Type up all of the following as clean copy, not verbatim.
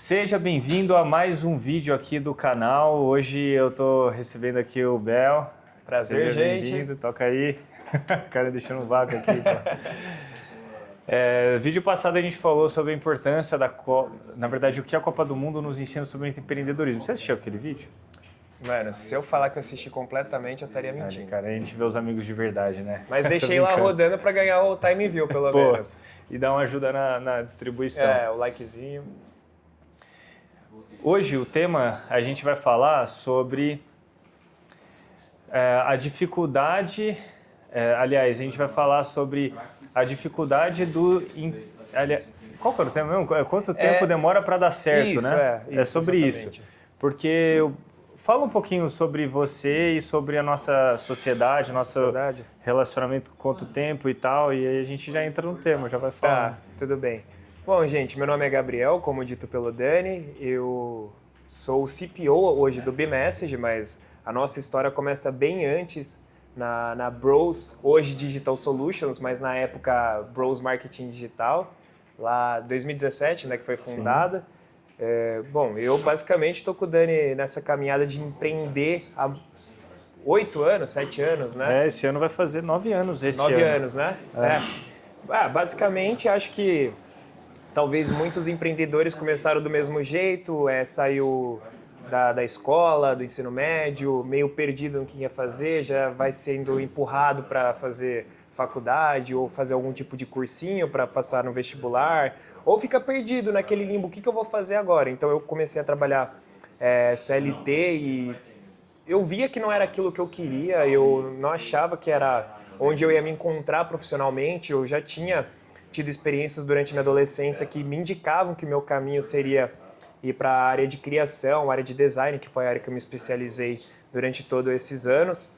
Seja bem-vindo a mais um vídeo aqui do canal. Hoje eu tô recebendo aqui o Bel. Prazer, Seja gente. bem-vindo, toca aí. O cara deixando um vácuo aqui. Vídeo passado a gente falou sobre a importância da Copa, na verdade o que a Copa do Mundo nos ensina sobre empreendedorismo. Você assistiu aquele vídeo? Mano, se eu falar que eu assisti completamente, eu estaria mentindo. Cara, a gente vê os amigos de verdade, né? Mas deixei lá rodando pra ganhar o time view, pelo menos. E dar uma ajuda na distribuição. O likezinho. Hoje o tema, a gente vai falar sobre a dificuldade, aliás, a gente vai falar sobre a dificuldade do... Qual que era o tema mesmo? Quanto tempo demora para dar certo, isso, né? É sobre exatamente. isso. Porque fala um pouquinho sobre você e sobre a nossa sociedade, nosso relacionamento com quanto tempo e tal, e aí a gente já entra no tema, já vai falar. Tá, tudo bem. Bom, gente, meu nome é Gabriel, como dito pelo Dani, eu sou o CPO hoje do B-Message, mas a nossa história começa bem antes na Bros, hoje Digital Solutions, mas na época Bros Marketing Digital, lá em 2017, né, que foi fundada. Bom, eu basicamente estou com o Dani nessa caminhada de empreender há 8 anos, 7 anos, né? Esse ano vai fazer 9 anos. 9 anos, né? Basicamente, acho que talvez muitos empreendedores começaram do mesmo jeito, saiu da escola, do ensino médio, meio perdido no que ia fazer, já vai sendo empurrado para fazer faculdade ou fazer algum tipo de cursinho para passar no vestibular, ou fica perdido naquele limbo, o que eu vou fazer agora? Então eu comecei a trabalhar CLT e eu via que não era aquilo que eu queria, eu não achava que era onde eu ia me encontrar profissionalmente, eu já tinha tido experiências durante minha adolescência que me indicavam que meu caminho seria ir para a área de criação, área de design, que foi a área que eu me especializei durante todos esses anos.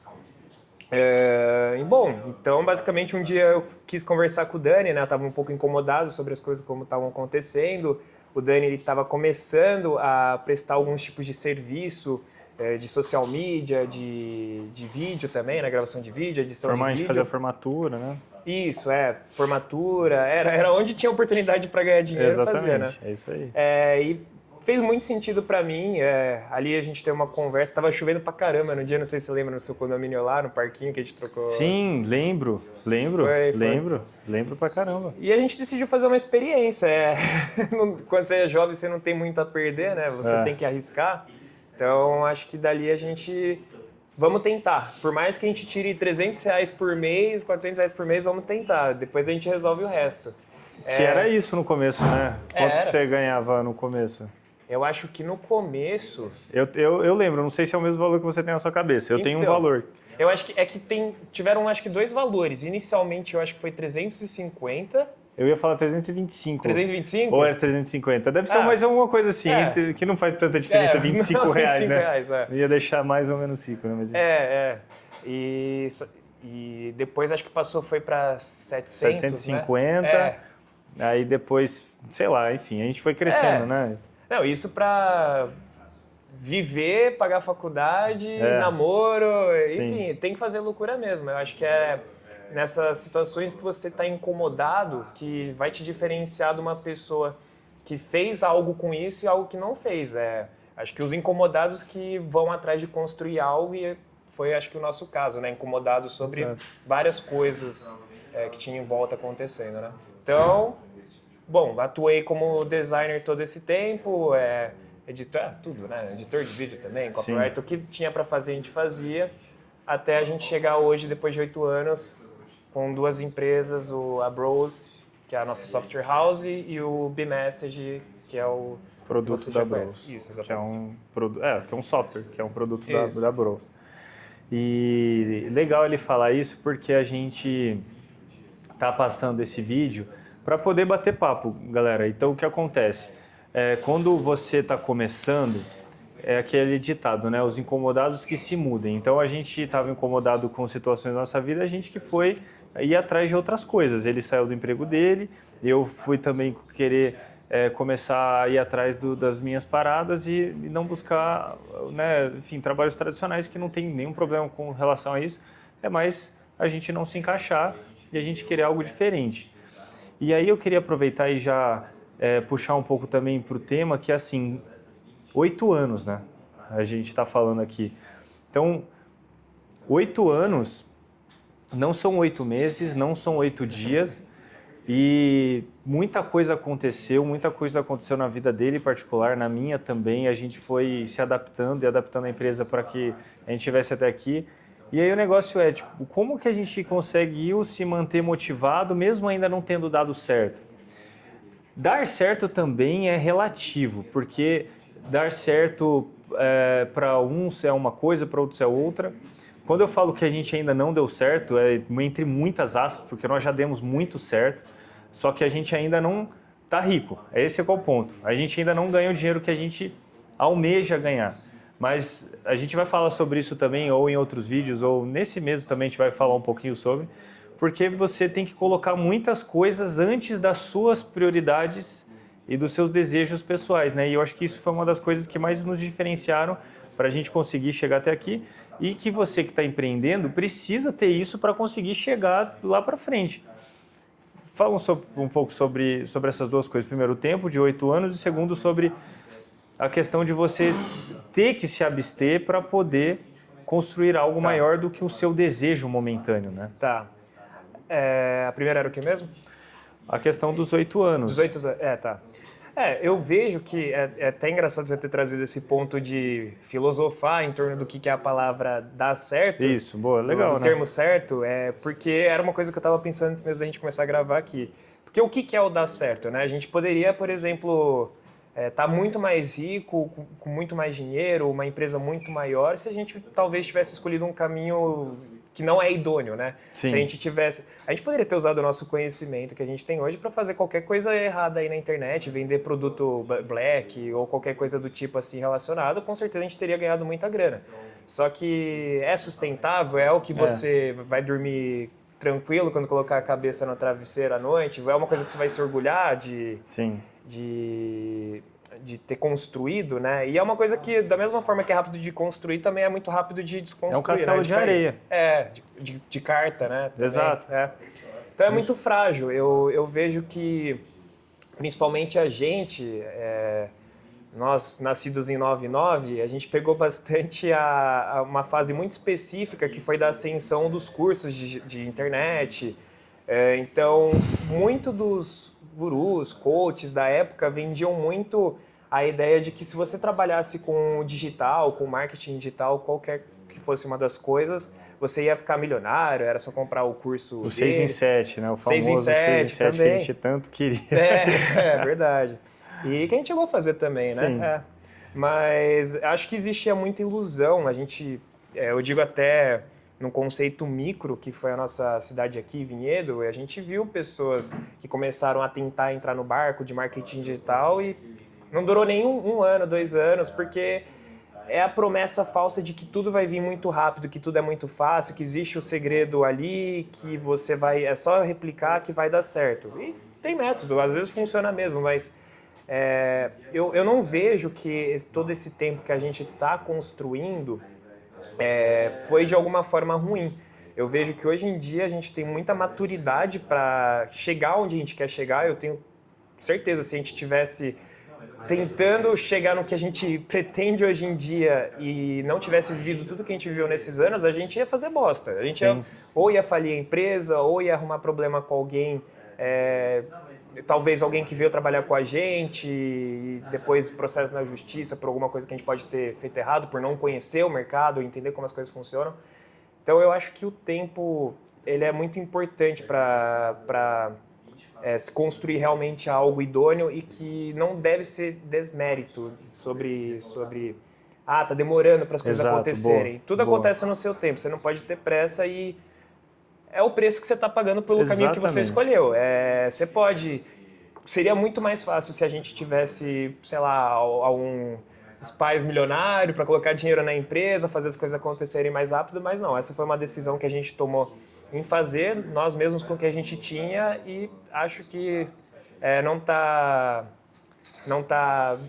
Então, basicamente, um dia eu quis conversar com o Dani, né? Eu estava um pouco incomodado sobre as coisas como estavam acontecendo. O Dani estava começando a prestar alguns tipos de serviço, de social media, de vídeo também, né? Gravação de vídeo, edição de vídeo. Fazer a formatura, né? Isso, formatura. Era onde tinha oportunidade para ganhar dinheiro. Exatamente, fazer, né? É isso aí. E fez muito sentido pra mim, ali a gente teve uma conversa, tava chovendo pra caramba no dia, não sei se você lembra, no seu condomínio lá, no parquinho que a gente trocou. Sim, lembro pra caramba. E a gente decidiu fazer uma experiência, quando você é jovem você não tem muito a perder, né, você tem que arriscar, então acho que dali a gente, vamos tentar, por mais que a gente tire R$300 por mês, R$400 por mês, vamos tentar, depois a gente resolve o resto. Que era isso no começo, né? Quanto que você ganhava no começo? Eu acho que no começo... Eu lembro, não sei se é o mesmo valor que você tem na sua cabeça. Eu tenho um valor. Eu acho que tiveram acho que 2 valores. Inicialmente eu acho que foi 350. Eu ia falar 325. 325? Ou era 350? Deve ser mais alguma coisa assim, que não faz tanta diferença, R$25, né? Eu ia deixar mais ou menos 5, né? Mas... E depois acho que foi para 750. Né? Aí depois, sei lá, enfim, a gente foi crescendo, né? Não, isso pra viver, pagar faculdade, namoro, enfim, tem que fazer loucura mesmo. Eu acho que nessas situações que você tá incomodado que vai te diferenciar de uma pessoa que fez algo com isso e algo que não fez. Acho que os incomodados que vão atrás de construir algo, e foi acho que o nosso caso, né? Incomodados sobre várias coisas que tinha em volta acontecendo, né? Então... Bom, atuei como designer todo esse tempo, editor, tudo, né? Editor de vídeo também, copyright, o que tinha para fazer a gente fazia, até a gente chegar hoje, depois de 8 anos, com 2 empresas, a Bros, que é a nossa software house, e o B-Message, que é o produto da Bros. Isso, exatamente. Que é um software, que é um produto da Bros. E legal ele falar isso porque a gente tá passando esse vídeo para poder bater papo, galera. Então, o que acontece? Quando você está começando, é aquele ditado, né? Os incomodados que se mudem. Então, a gente estava incomodado com situações da nossa vida, a gente que foi ir atrás de outras coisas. Ele saiu do emprego dele, eu fui também querer começar a ir atrás das minhas paradas e não buscar, né, enfim, trabalhos tradicionais que não tem nenhum problema com relação a isso. É mais a gente não se encaixar e a gente querer algo diferente. E aí eu queria aproveitar e já puxar um pouco também para o tema, que é assim, 8 anos, né? A gente está falando aqui. Então, 8 anos não são 8 meses, não são 8 dias, e muita coisa aconteceu na vida dele em particular, na minha também. A gente foi se adaptando e adaptando a empresa para que a gente estivesse até aqui. E aí o negócio é, tipo, como que a gente conseguiu se manter motivado mesmo ainda não tendo dado certo? Dar certo também é relativo, porque dar certo para uns é uma coisa, para outros é outra. Quando eu falo que a gente ainda não deu certo, é entre muitas aspas, porque nós já demos muito certo, só que a gente ainda não está rico. Esse é o ponto. A gente ainda não ganha o dinheiro que a gente almeja ganhar. Mas a gente vai falar sobre isso também, ou em outros vídeos, ou nesse mesmo também a gente vai falar um pouquinho sobre, porque você tem que colocar muitas coisas antes das suas prioridades e dos seus desejos pessoais, né? E eu acho que isso foi uma das coisas que mais nos diferenciaram para a gente conseguir chegar até aqui, e que você que está empreendendo precisa ter isso para conseguir chegar lá para frente. Falam um pouco sobre essas duas coisas. Primeiro, o tempo de 8 anos, e segundo, sobre a questão de você ter que se abster para poder construir algo maior do que o seu desejo momentâneo, né? Tá. A primeira era o que mesmo? A questão dos 8 anos. Dos 8 anos, tá. Eu vejo que é até engraçado você ter trazido esse ponto de filosofar em torno do que é a palavra dar certo. Isso, boa, legal, do né? termo certo, porque era uma coisa que eu estava pensando antes mesmo da gente começar a gravar aqui. Porque o que é o dar certo, né? A gente poderia, por exemplo, tá muito mais rico, com muito mais dinheiro, uma empresa muito maior, se a gente talvez tivesse escolhido um caminho que não é idôneo, né? Sim. Se a gente tivesse... A gente poderia ter usado o nosso conhecimento que a gente tem hoje para fazer qualquer coisa errada aí na internet, vender produto black ou qualquer coisa do tipo assim relacionado, com certeza a gente teria ganhado muita grana. Só que é sustentável, é o que você vai dormir tranquilo quando colocar a cabeça no travesseiro à noite, é uma coisa que você vai se orgulhar de ter construído, né? E é uma coisa que, da mesma forma que é rápido de construir, também é muito rápido de desconstruir. É um castelo, né? de areia. De carta, né? Também. Exato. Então é muito frágil. Eu vejo que, principalmente a gente, nós nascidos em 99, a gente pegou bastante uma fase muito específica que foi da ascensão dos cursos de internet. Então, muito dos gurus, coaches da época vendiam muito a ideia de que se você trabalhasse com o digital, com marketing digital, qualquer que fosse uma das coisas, você ia ficar milionário, era só comprar o curso o 6 em 7, né? O famoso 6 em 7 que a gente tanto queria. É verdade. E que a gente chegou a fazer também, né? Sim. Mas acho que existia muita ilusão. A gente, eu digo até no conceito micro, que foi a nossa cidade aqui, Vinhedo, a gente viu pessoas que começaram a tentar entrar no barco de marketing digital e não durou nem um ano, 2 anos, porque é a promessa falsa de que tudo vai vir muito rápido, que tudo é muito fácil, que existe o segredo ali, que você vai... É só replicar que vai dar certo. E tem método, às vezes funciona mesmo, mas eu não vejo que todo esse tempo que a gente está construindo foi de alguma forma ruim. Eu vejo que hoje em dia a gente tem muita maturidade para chegar onde a gente quer chegar. Eu tenho certeza, se a gente tivesse tentando chegar no que a gente pretende hoje em dia e não tivesse vivido tudo que a gente viveu nesses anos, a gente ia fazer bosta. A gente ou ia falir a empresa, ou ia arrumar problema com alguém, talvez alguém que veio trabalhar com a gente e depois processo na justiça por alguma coisa que a gente pode ter feito errado, por não conhecer o mercado, entender como as coisas funcionam. Então eu acho que o tempo ele é muito importante para se construir realmente algo idôneo e que não deve ser desmérito sobre tá demorando para as coisas acontecerem. Boa, Tudo acontece no seu tempo, você não pode ter pressa e é o preço que você está pagando pelo caminho que você escolheu. Você pode... Seria muito mais fácil se a gente tivesse, sei lá, os pais milionários para colocar dinheiro na empresa, fazer as coisas acontecerem mais rápido, mas não, essa foi uma decisão que a gente tomou em fazer, nós mesmos com o que a gente tinha, e acho que não tá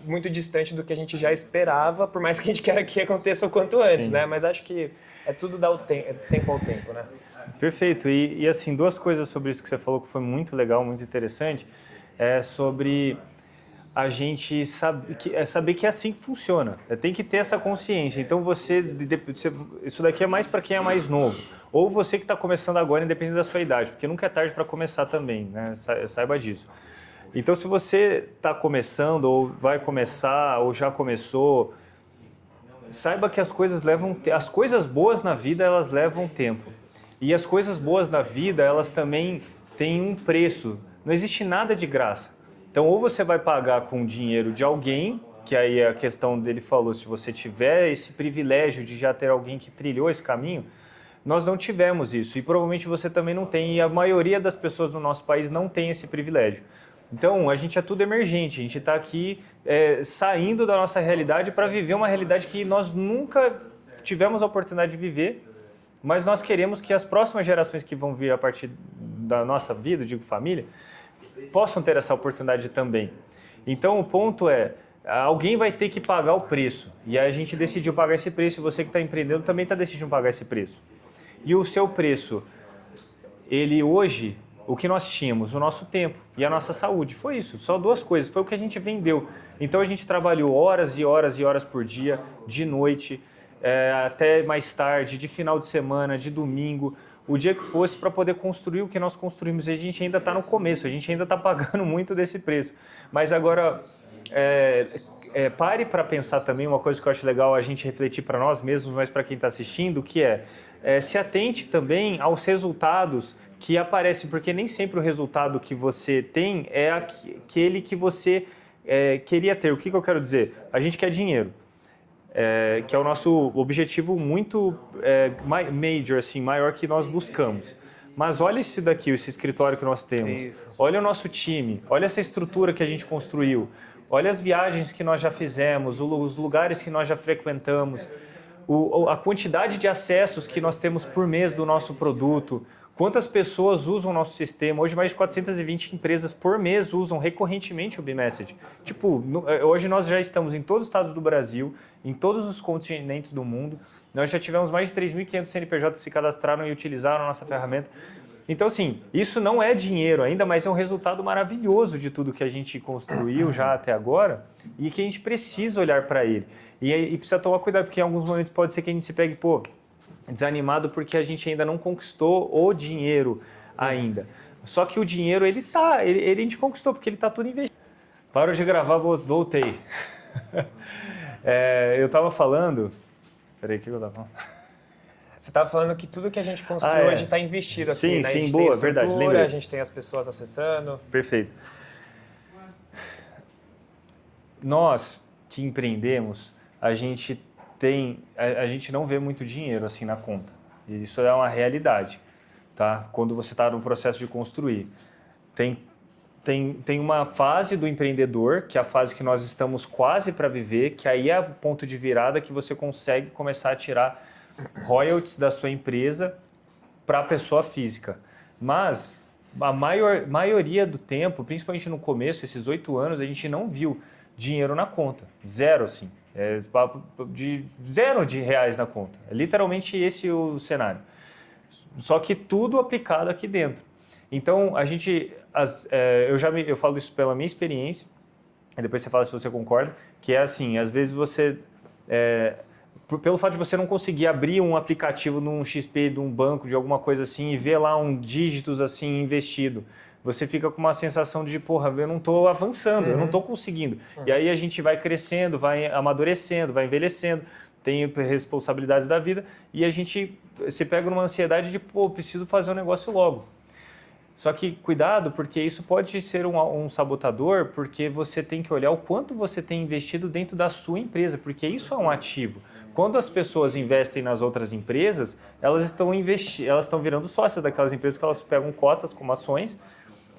muito distante do que a gente já esperava, por mais que a gente queira que aconteça o quanto antes, né? Mas acho que tudo dá tempo ao tempo, né? Perfeito. E assim, 2 coisas sobre isso que você falou que foi muito legal, muito interessante, sobre a gente saber que é assim que funciona. Tem que ter essa consciência. Então isso daqui é mais para quem é mais novo. Ou você que está começando agora, independente da sua idade, porque nunca é tarde para começar também, né? Saiba disso. Então, se você está começando, ou vai começar, ou já começou, saiba que as coisas boas na vida, elas levam tempo. E as coisas boas na vida, elas também têm um preço. Não existe nada de graça. Então, ou você vai pagar com o dinheiro de alguém, que aí a questão dele falou, se você tiver esse privilégio de já ter alguém que trilhou esse caminho, nós não tivemos isso. E provavelmente você também não tem, e a maioria das pessoas no nosso país não tem esse privilégio. Então, a gente é tudo emergente, a gente está aqui saindo da nossa realidade para viver uma realidade que nós nunca tivemos a oportunidade de viver, mas nós queremos que as próximas gerações que vão vir a partir da nossa vida, digo família, possam ter essa oportunidade também. Então, o ponto é, alguém vai ter que pagar o preço, e aí a gente decidiu pagar esse preço, e você que está empreendendo também está decidindo pagar esse preço. E o seu preço, ele hoje... O que nós tínhamos, o nosso tempo e a nossa saúde, foi isso, só duas coisas, foi o que a gente vendeu. Então a gente trabalhou horas e horas e horas por dia, de noite, até mais tarde, de final de semana, de domingo, o dia que fosse para poder construir o que nós construímos. E a gente ainda está no começo, a gente ainda está pagando muito desse preço. Mas agora, pare para pensar também, uma coisa que eu acho legal a gente refletir para nós mesmos, mas para quem está assistindo, que se atente também aos resultados que aparecem, porque nem sempre o resultado que você tem é aquele que você queria ter. O que eu quero dizer? A gente quer dinheiro, que é o nosso objetivo muito major, assim, maior que nós buscamos. Mas olha esse daqui, esse escritório que nós temos. Isso. Olha o nosso time, olha essa estrutura que a gente construiu, olha as viagens que nós já fizemos, os lugares que nós já frequentamos, a quantidade de acessos que nós temos por mês do nosso produto. Quantas pessoas usam o nosso sistema? Hoje, mais de 420 empresas por mês usam recorrentemente o B-Message. Hoje nós já estamos em todos os estados do Brasil, em todos os continentes do mundo. Nós já tivemos mais de 3.500 CNPJs que se cadastraram e utilizaram a nossa ferramenta. Então, assim, isso não é dinheiro ainda, mas é um resultado maravilhoso de tudo que a gente construiu já até agora e que a gente precisa olhar para ele. E precisa tomar cuidado, porque em alguns momentos pode ser que a gente se pegue, desanimado porque a gente ainda não conquistou o dinheiro ainda. Só que o dinheiro, ele a gente conquistou, porque ele está tudo investido. Parou de gravar, voltei. Eu estava falando... Peraí, o que eu estava falando? Você estava falando que tudo que a gente construiu hoje está investido aqui, sim, né? Sim, a gente boa, tem verdade, lembrei. A gente tem as pessoas acessando. Perfeito. Nós que empreendemos, a gente não vê muito dinheiro assim na conta. E isso é uma realidade, tá? Quando você está no processo de construir. Tem uma fase do empreendedor, que é a fase que nós estamos quase para viver, que aí é o ponto de virada que você consegue começar a tirar royalties da sua empresa para a pessoa física. Mas a maioria do tempo, principalmente no começo, esses 8 anos, a gente não viu dinheiro na conta. Zero, assim. De R$0 na conta. É literalmente esse o cenário. Só que tudo aplicado aqui dentro. Então, a gente... eu falo isso pela minha experiência, e depois você fala se você concorda, que é assim, às vezes você... pelo fato de você não conseguir abrir um aplicativo num XP de um banco, de alguma coisa assim, e ver lá dígitos assim investido, você fica com uma sensação de, eu não estou avançando, eu não estou conseguindo. E aí a gente vai crescendo, vai amadurecendo, vai envelhecendo, tem responsabilidades da vida, e a gente se pega numa ansiedade de, preciso fazer um negócio logo. Só que cuidado, porque isso pode ser um sabotador, porque você tem que olhar o quanto você tem investido dentro da sua empresa, porque isso é um ativo. Quando as pessoas investem nas outras empresas, elas estão virando sócias daquelas empresas, que elas pegam cotas como ações,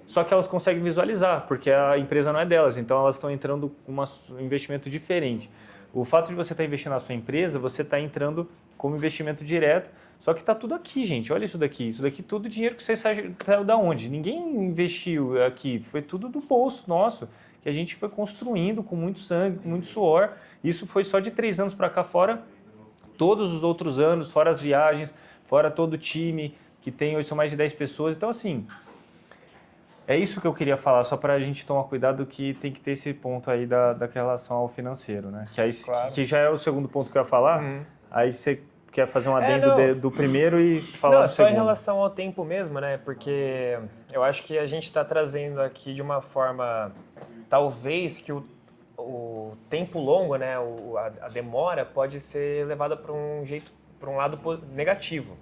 só que elas conseguem visualizar, porque a empresa não é delas, então elas estão entrando com um investimento diferente. O fato de você estar investindo na sua empresa, você está entrando como investimento direto, só que está tudo aqui, gente. Olha isso daqui tudo dinheiro que você saiu da onde? Ninguém investiu aqui, foi tudo do bolso nosso, que a gente foi construindo com muito sangue, com muito suor. Isso foi só de 3 anos para cá, fora todos os outros anos, fora as viagens, fora todo o time, que tem hoje são mais de 10 pessoas. Então, assim, É isso que eu queria falar, só para a gente tomar cuidado que tem que ter esse ponto aí da relação ao financeiro, né? Que, aí, Claro. que já é o segundo ponto que eu ia falar, aí você quer fazer um adendo do primeiro e falar não, do só segundo. em relação ao tempo mesmo, né? Porque eu acho que a gente está trazendo aqui de uma forma, talvez que o tempo longo, né? A demora pode ser levada para um lado negativo.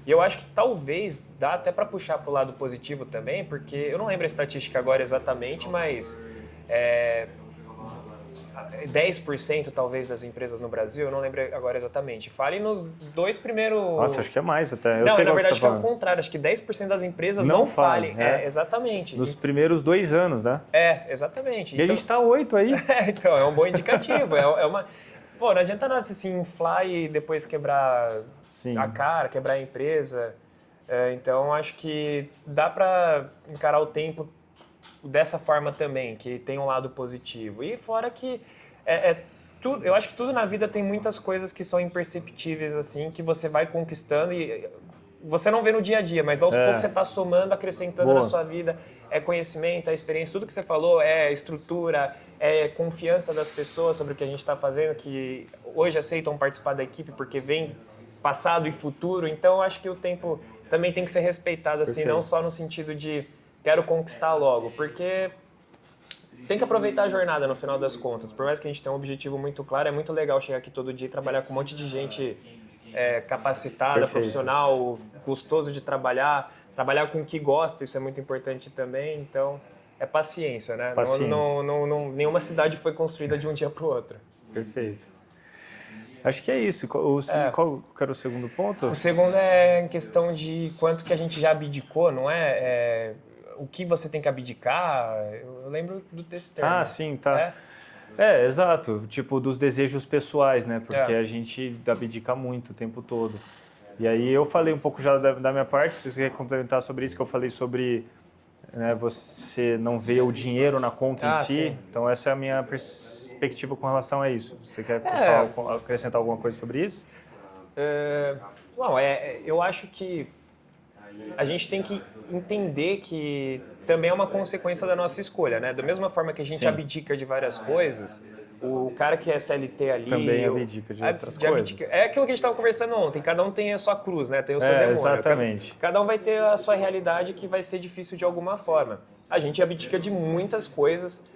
E eu acho que talvez dá até para puxar para o lado positivo também, porque eu não lembro a estatística agora exatamente, mas 10% talvez das empresas no Brasil, eu não lembro agora exatamente. Fale nos 2 primeiros... Nossa, acho que é mais até. Não, na verdade acho que é o contrário. Acho que 10% das empresas não falem. Exatamente. Nos primeiros 2 anos, né? Exatamente. E então, a gente está 8 aí. Então, é um bom indicativo. É uma... Pô, não adianta nada se inflar e depois quebrar a cara, quebrar a empresa. Então, acho que dá para encarar o tempo dessa forma também, que tem um lado positivo. E fora que tudo, eu acho que tudo na vida tem muitas coisas que são imperceptíveis, assim, que você vai conquistando e você não vê no dia a dia, mas aos poucos você está somando, acrescentando na sua vida. É conhecimento, é experiência, tudo que você falou, é estrutura, é confiança das pessoas sobre o que a gente está fazendo, que hoje aceitam participar da equipe porque vem passado e futuro. Então, eu acho que o tempo também tem que ser respeitado, assim, não só no sentido de quero conquistar logo, porque tem que aproveitar a jornada no final das contas. Por mais que a gente tenha um objetivo muito claro, é muito legal chegar aqui todo dia e trabalhar com um monte de gente capacitada, profissional, gostoso de trabalhar com o que gosta, isso é muito importante também. Então, é paciência, né? Paciência. Nenhuma cidade foi construída de um dia para o outro. Perfeito. Acho que é isso. Qual era o segundo ponto? O segundo é em questão de quanto que a gente já abdicou, não é? O que você tem que abdicar. Eu lembro desse termo. Ah, sim, tá. Exato. Tipo, dos desejos pessoais, né? Porque a gente abdica muito o tempo todo. E aí eu falei um pouco já da minha parte, se você quer complementar sobre isso, que eu falei sobre você não ver o dinheiro na conta em si. Sim. Então essa é a minha perspectiva com relação a isso. Você quer acrescentar alguma coisa sobre isso? Bom, eu acho que a gente tem que entender que também é uma consequência da nossa escolha, né? Da mesma forma que a gente abdica de várias coisas, o cara que é CLT ali... Também abdica de outras coisas. É aquilo que a gente estava conversando ontem, cada um tem a sua cruz, né? Tem o seu demônio. Exatamente. Cada um vai ter a sua realidade que vai ser difícil de alguma forma. A gente abdica de muitas coisas,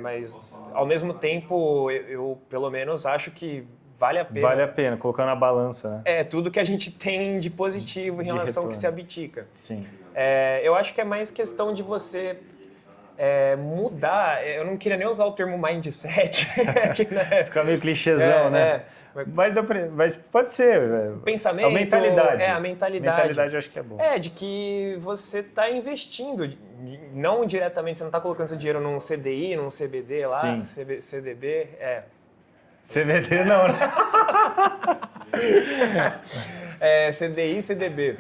mas ao mesmo tempo eu pelo menos acho que vale a pena. Vale a pena, colocar na balança, né? Tudo que a gente tem de positivo em relação ao que se abdica. Sim. Eu acho que é mais questão de você mudar. Eu não queria nem usar o termo mindset. Fica meio clichêzão, né? Mas pode ser. Pensamento. A mentalidade. A mentalidade. Mentalidade eu acho que é bom. De que você está investindo. Não diretamente, você não está colocando seu dinheiro num CDI, num CBD lá, Sim. CDB. CBD não, né? CDI, CDB.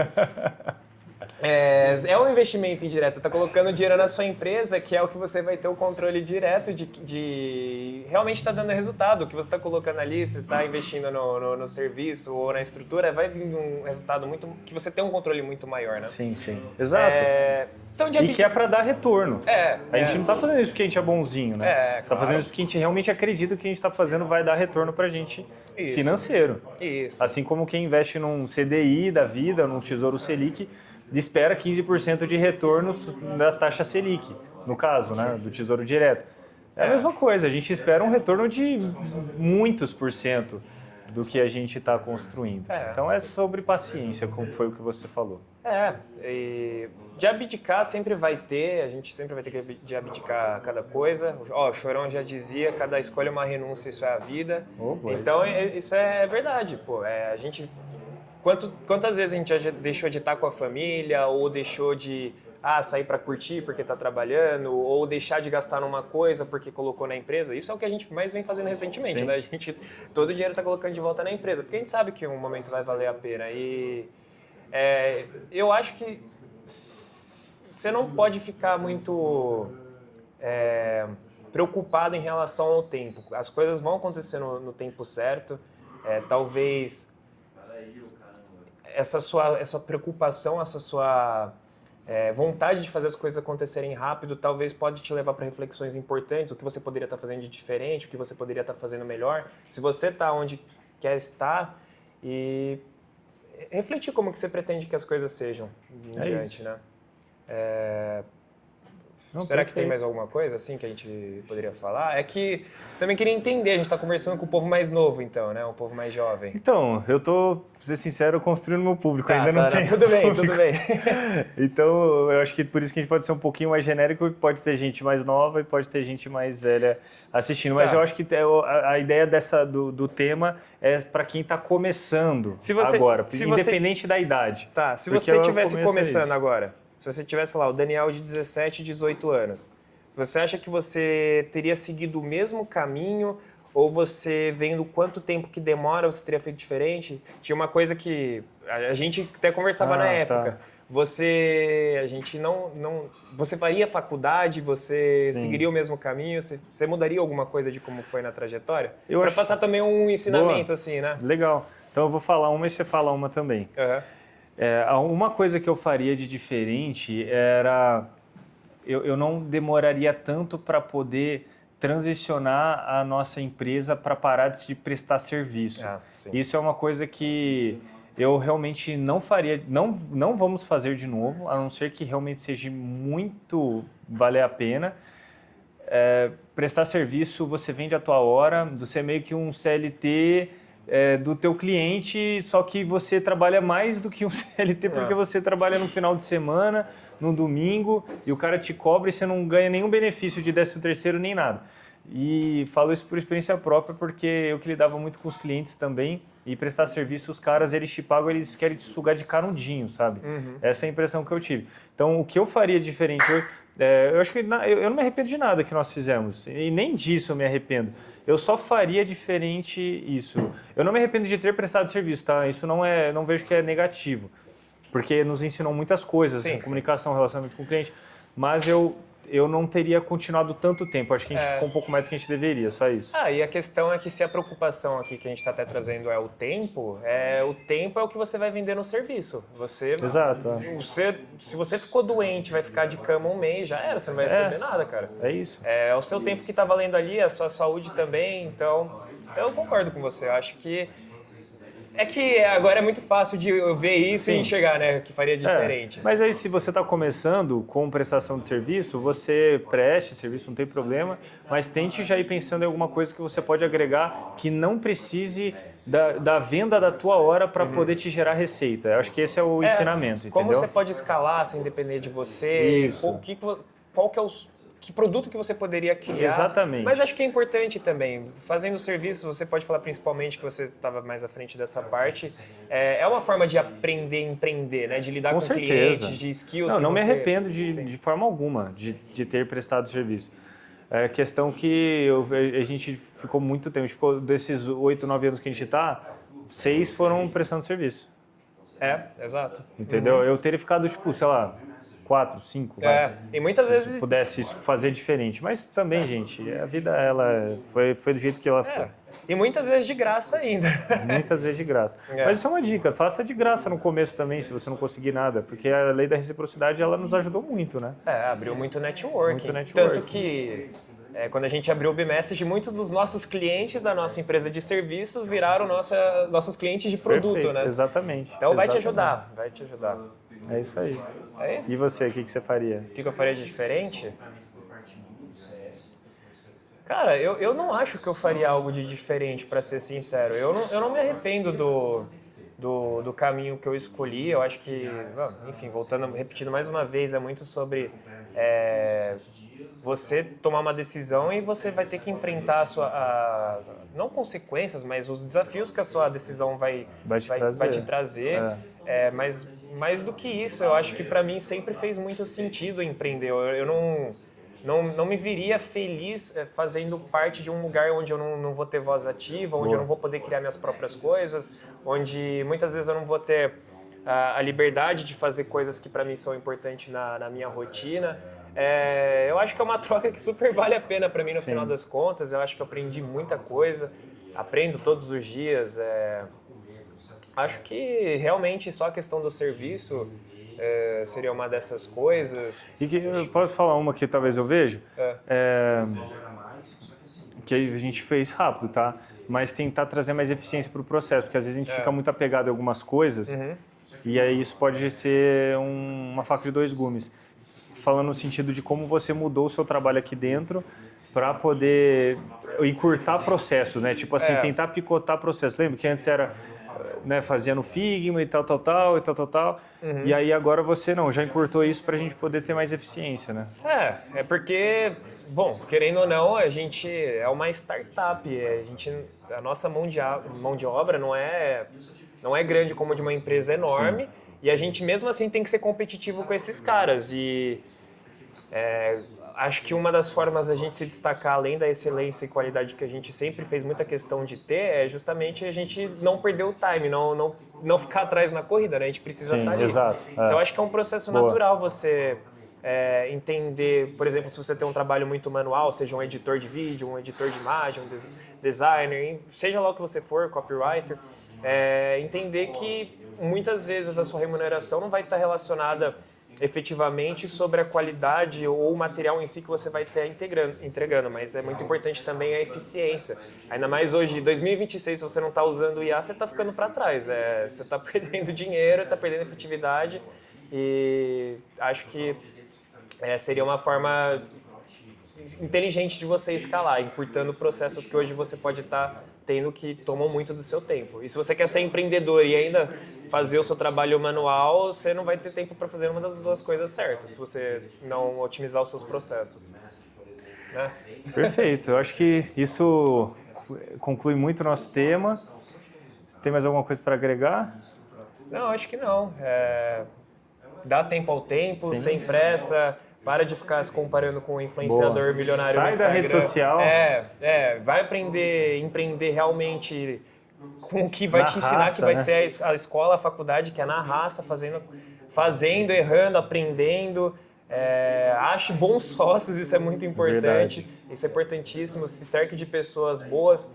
É um investimento indireto. Você está colocando dinheiro na sua empresa, que é o que você vai ter o controle direto de realmente está dando resultado. O que você está colocando ali, você está investindo no serviço ou na estrutura, vai vir um resultado que você tem um controle muito maior, né? Sim, sim. Exato. Então, e que é para dar retorno. A gente não está fazendo isso porque a gente é bonzinho, né? Está fazendo isso porque a gente realmente acredita que o que a gente está fazendo vai dar retorno para a gente financeiro. Isso. Assim como quem investe num CDI da vida, num Tesouro Selic, espera 15% de retorno da taxa Selic, no caso, né, do Tesouro Direto. É a mesma coisa, a gente espera um retorno de muitos por cento do que a gente está construindo. Então é sobre paciência, como foi o que você falou. E de abdicar sempre vai ter, a gente sempre vai ter que abdicar cada coisa. O Chorão já dizia, cada escolha é uma renúncia, isso é a vida. Então isso é verdade, pô. A gente... Quantas vezes a gente já deixou de estar com a família, ou deixou de sair para curtir porque está trabalhando, ou deixar de gastar numa coisa porque colocou na empresa? Isso é o que a gente mais vem fazendo recentemente, né? Todo o dinheiro está colocando de volta na empresa, porque a gente sabe que um momento vai valer a pena. E eu acho que você não pode ficar muito preocupado em relação ao tempo. As coisas vão acontecer no tempo certo. Talvez essa preocupação, essa sua vontade de fazer as coisas acontecerem rápido, talvez pode te levar para reflexões importantes, o que você poderia estar fazendo de diferente, o que você poderia estar fazendo melhor. Se você está onde quer estar e refletir como que você pretende que as coisas sejam em diante, né? Não, será perfeito. que tem mais alguma coisa assim que a gente poderia falar? É que também queria entender, a gente está conversando com o povo mais novo então, né? O povo mais jovem. Então, eu tô, pra ser sincero, construindo meu público, ainda não tenho Tudo bem, público. tudo bem. Então, eu acho que por isso que a gente pode ser um pouquinho mais genérico, pode ter gente mais nova e pode ter gente mais velha assistindo. Mas eu acho que a ideia do tema é para quem está começando agora, independente da idade. Tá, se você estivesse começando agora, se você tivesse lá o Daniel de 17, 18 anos, você acha que você teria seguido o mesmo caminho ou você, vendo quanto tempo que demora, você teria feito diferente? Tinha uma coisa que a gente até conversava na época. Tá. Você faria faculdade, você seguiria o mesmo caminho, você mudaria alguma coisa de como foi na trajetória? Para passar também um ensinamento assim, né? Legal. Então eu vou falar uma e você fala uma também. Uma coisa que eu faria de diferente era... Eu não demoraria tanto para poder transicionar a nossa empresa para parar de prestar serviço. Isso é uma coisa que eu realmente não faria, não vamos fazer de novo, a não ser que realmente seja muito valer a pena. Prestar serviço, você vende a tua hora, você é meio que um CLT do teu cliente, só que você trabalha mais do que um CLT porque você trabalha no final de semana, no domingo, e o cara te cobra e você não ganha nenhum benefício de 13º nem nada. E falo isso por experiência própria porque eu que lidava muito com os clientes também, e prestar serviço, os caras, eles te pagam, eles querem te sugar de canudinho, sabe? Essa é a impressão que eu tive. Então, o que eu faria diferente hoje... eu acho que eu não me arrependo de nada que nós fizemos, e nem disso eu me arrependo. Eu só faria diferente isso. Eu não me arrependo de ter prestado serviço, tá? Isso não vejo que é negativo, porque nos ensinou muitas coisas, comunicação, relacionamento com o cliente, mas eu não teria continuado tanto tempo. Acho que a gente ficou um pouco mais do que a gente deveria, só isso. E a questão é que se a preocupação aqui que a gente está até trazendo é o tempo é o que você vai vender no serviço. Exato. Se você ficou doente, vai ficar de cama um mês, já era, você não vai receber nada, cara. É isso. É o seu tempo que está valendo ali, a sua saúde também, então eu concordo com você. Eu acho que agora é muito fácil de eu ver isso e enxergar, né, que faria diferente. Mas aí, se você está começando com prestação de serviço, você preste serviço, não tem problema, mas tente já ir pensando em alguma coisa que você pode agregar que não precise da venda da tua hora para poder te gerar receita. Eu acho que esse é o ensinamento, como entendeu? Você pode escalar sem depender de você, isso. Que produto que você poderia criar. Exatamente. Mas acho que é importante também. Fazendo serviço, você pode falar principalmente que você estava mais à frente dessa parte. É uma forma de aprender a empreender, né? De lidar com clientes, de skills. Não me arrependo de forma alguma de ter prestado serviço. É questão que a gente ficou muito tempo, a gente ficou desses 8, 9 anos que a gente está, 6 foram prestando serviço. Exato. Entendeu? Eu teria ficado, sei lá, 4, 5. E muitas vezes... Se pudesse fazer diferente. Mas também, gente, a vida, ela foi do jeito que ela foi. E muitas vezes de graça ainda. Muitas vezes de graça. Mas isso é uma dica, faça de graça no começo também, se você não conseguir nada. Porque a lei da reciprocidade, ela nos ajudou muito, né? Abriu muito networking. Tanto que... quando a gente abriu o B-Message, muitos dos nossos clientes da nossa empresa de serviço viraram nossos clientes de produto, Perfeito, né? Exatamente. Então vai te ajudar. É isso aí. É isso? E você, o que você faria? O que eu faria de diferente? Cara, eu não acho que eu faria algo de diferente, para ser sincero. Eu não me arrependo do caminho que eu escolhi. Eu acho que, enfim, repetindo mais uma vez, é muito sobre você tomar uma decisão e você vai ter que enfrentar não consequências, mas os desafios que a sua decisão vai te trazer. Mas mais do que isso, eu acho que para mim sempre fez muito sentido empreender. Eu não me viria feliz fazendo parte de um lugar onde eu não vou ter voz ativa, onde eu não vou poder criar minhas próprias coisas, onde muitas vezes eu não vou ter a liberdade de fazer coisas que para mim são importantes na minha rotina. Eu acho que é uma troca que super vale a pena para mim no final das contas. Eu acho que eu aprendi muita coisa, aprendo todos os dias. Acho que realmente só a questão do serviço seria uma dessas coisas. E que eu posso falar uma que talvez eu vejo? Que a gente fez rápido, tá? Mas tentar trazer mais eficiência para o processo, porque às vezes a gente fica muito apegado em algumas coisas e aí isso pode ser uma faca de dois gumes. Falando no sentido de como você mudou o seu trabalho aqui dentro para poder encurtar processos, né? Tipo assim, tentar picotar processos. Lembra que antes era, né, fazia no Figma e tal. E aí agora você já encurtou isso para a gente poder ter mais eficiência, né? É porque, bom, querendo ou não, a gente é uma startup. A nossa mão de obra não é grande como a de uma empresa enorme. Sim. E a gente mesmo assim tem que ser competitivo com esses caras. E acho que uma das formas da gente se destacar, além da excelência e qualidade que a gente sempre fez muita questão de ter, é justamente a gente não perder o time, não ficar atrás na corrida, né? A gente precisa estar ali. Exato. Então acho que é um processo natural você entender, por exemplo, se você tem um trabalho muito manual, seja um editor de vídeo, um editor de imagem, um designer, seja lá o que você for, copywriter, entender que muitas vezes a sua remuneração não vai estar relacionada efetivamente sobre a qualidade ou o material em si que você vai estar entregando, mas é muito importante também a eficiência. Ainda mais hoje, em 2026, se você não está usando o IA, você está ficando para trás. Você está perdendo dinheiro, está perdendo efetividade e acho que seria uma forma inteligente de você escalar, encurtando processos que hoje você pode estar tendo que tomam muito do seu tempo. E se você quer ser empreendedor e ainda fazer o seu trabalho manual, você não vai ter tempo para fazer uma das duas coisas certas, se você não otimizar os seus processos. Né? Perfeito. Eu acho que isso conclui muito o nosso tema. Você tem mais alguma coisa para agregar? Não, acho que não. Dá tempo ao tempo, Sim. sem pressa. Para de ficar se comparando com o influenciador milionário no Instagram. Sai da rede social. Vai aprender, empreender realmente com o que vai te ensinar, que vai ser a escola, a faculdade, que é na raça, fazendo, errando, aprendendo. Ache bons sócios, isso é muito importante. Verdade. Isso é importantíssimo. Se cerque de pessoas boas,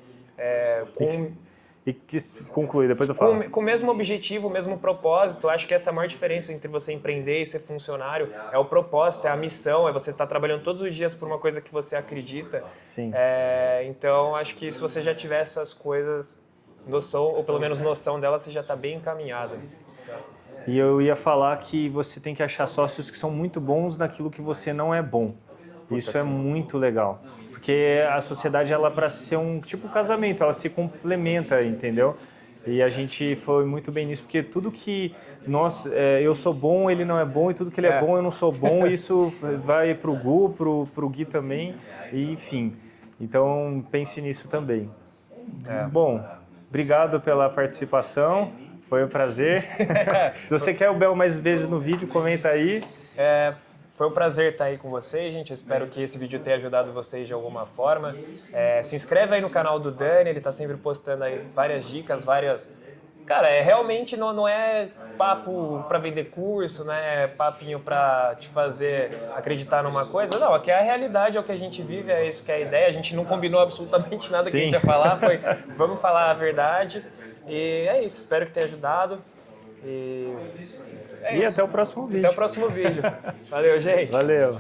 E que conclui, depois eu falo. Com o mesmo objetivo, o mesmo propósito. Acho que essa é a maior diferença entre você empreender e ser funcionário. É o propósito, é a missão, é você estar trabalhando todos os dias por uma coisa que você acredita. Sim. Então, acho que se você já tiver essas coisas, noção, ou pelo menos noção delas, você já está bem encaminhado. E eu ia falar que você tem que achar sócios que são muito bons naquilo que você não é bom. Isso é muito legal. Porque a sociedade, ela para ser um tipo casamento, ela se complementa, entendeu? E a gente foi muito bem nisso, porque tudo que eu sou bom, ele não é bom, e tudo que ele é bom, eu não sou bom, isso vai pro Gu, pro Gui também, e enfim. Então, pense nisso também. Bom, obrigado pela participação, foi um prazer. Se você quer o Bel mais vezes no vídeo, comenta aí. Foi um prazer estar aí com vocês, gente. Eu espero que esse vídeo tenha ajudado vocês de alguma forma. Se inscreve aí no canal do Dani, ele está sempre postando aí várias dicas, Cara, realmente não é papo para vender curso, né? É papinho para te fazer acreditar numa coisa. Não, aqui é a realidade, é o que a gente vive, é isso que é a ideia. A gente não combinou absolutamente nada que a gente ia falar, foi vamos falar a verdade. E é isso, espero que tenha ajudado. E até o próximo vídeo. Até o próximo vídeo. Valeu, gente. Valeu.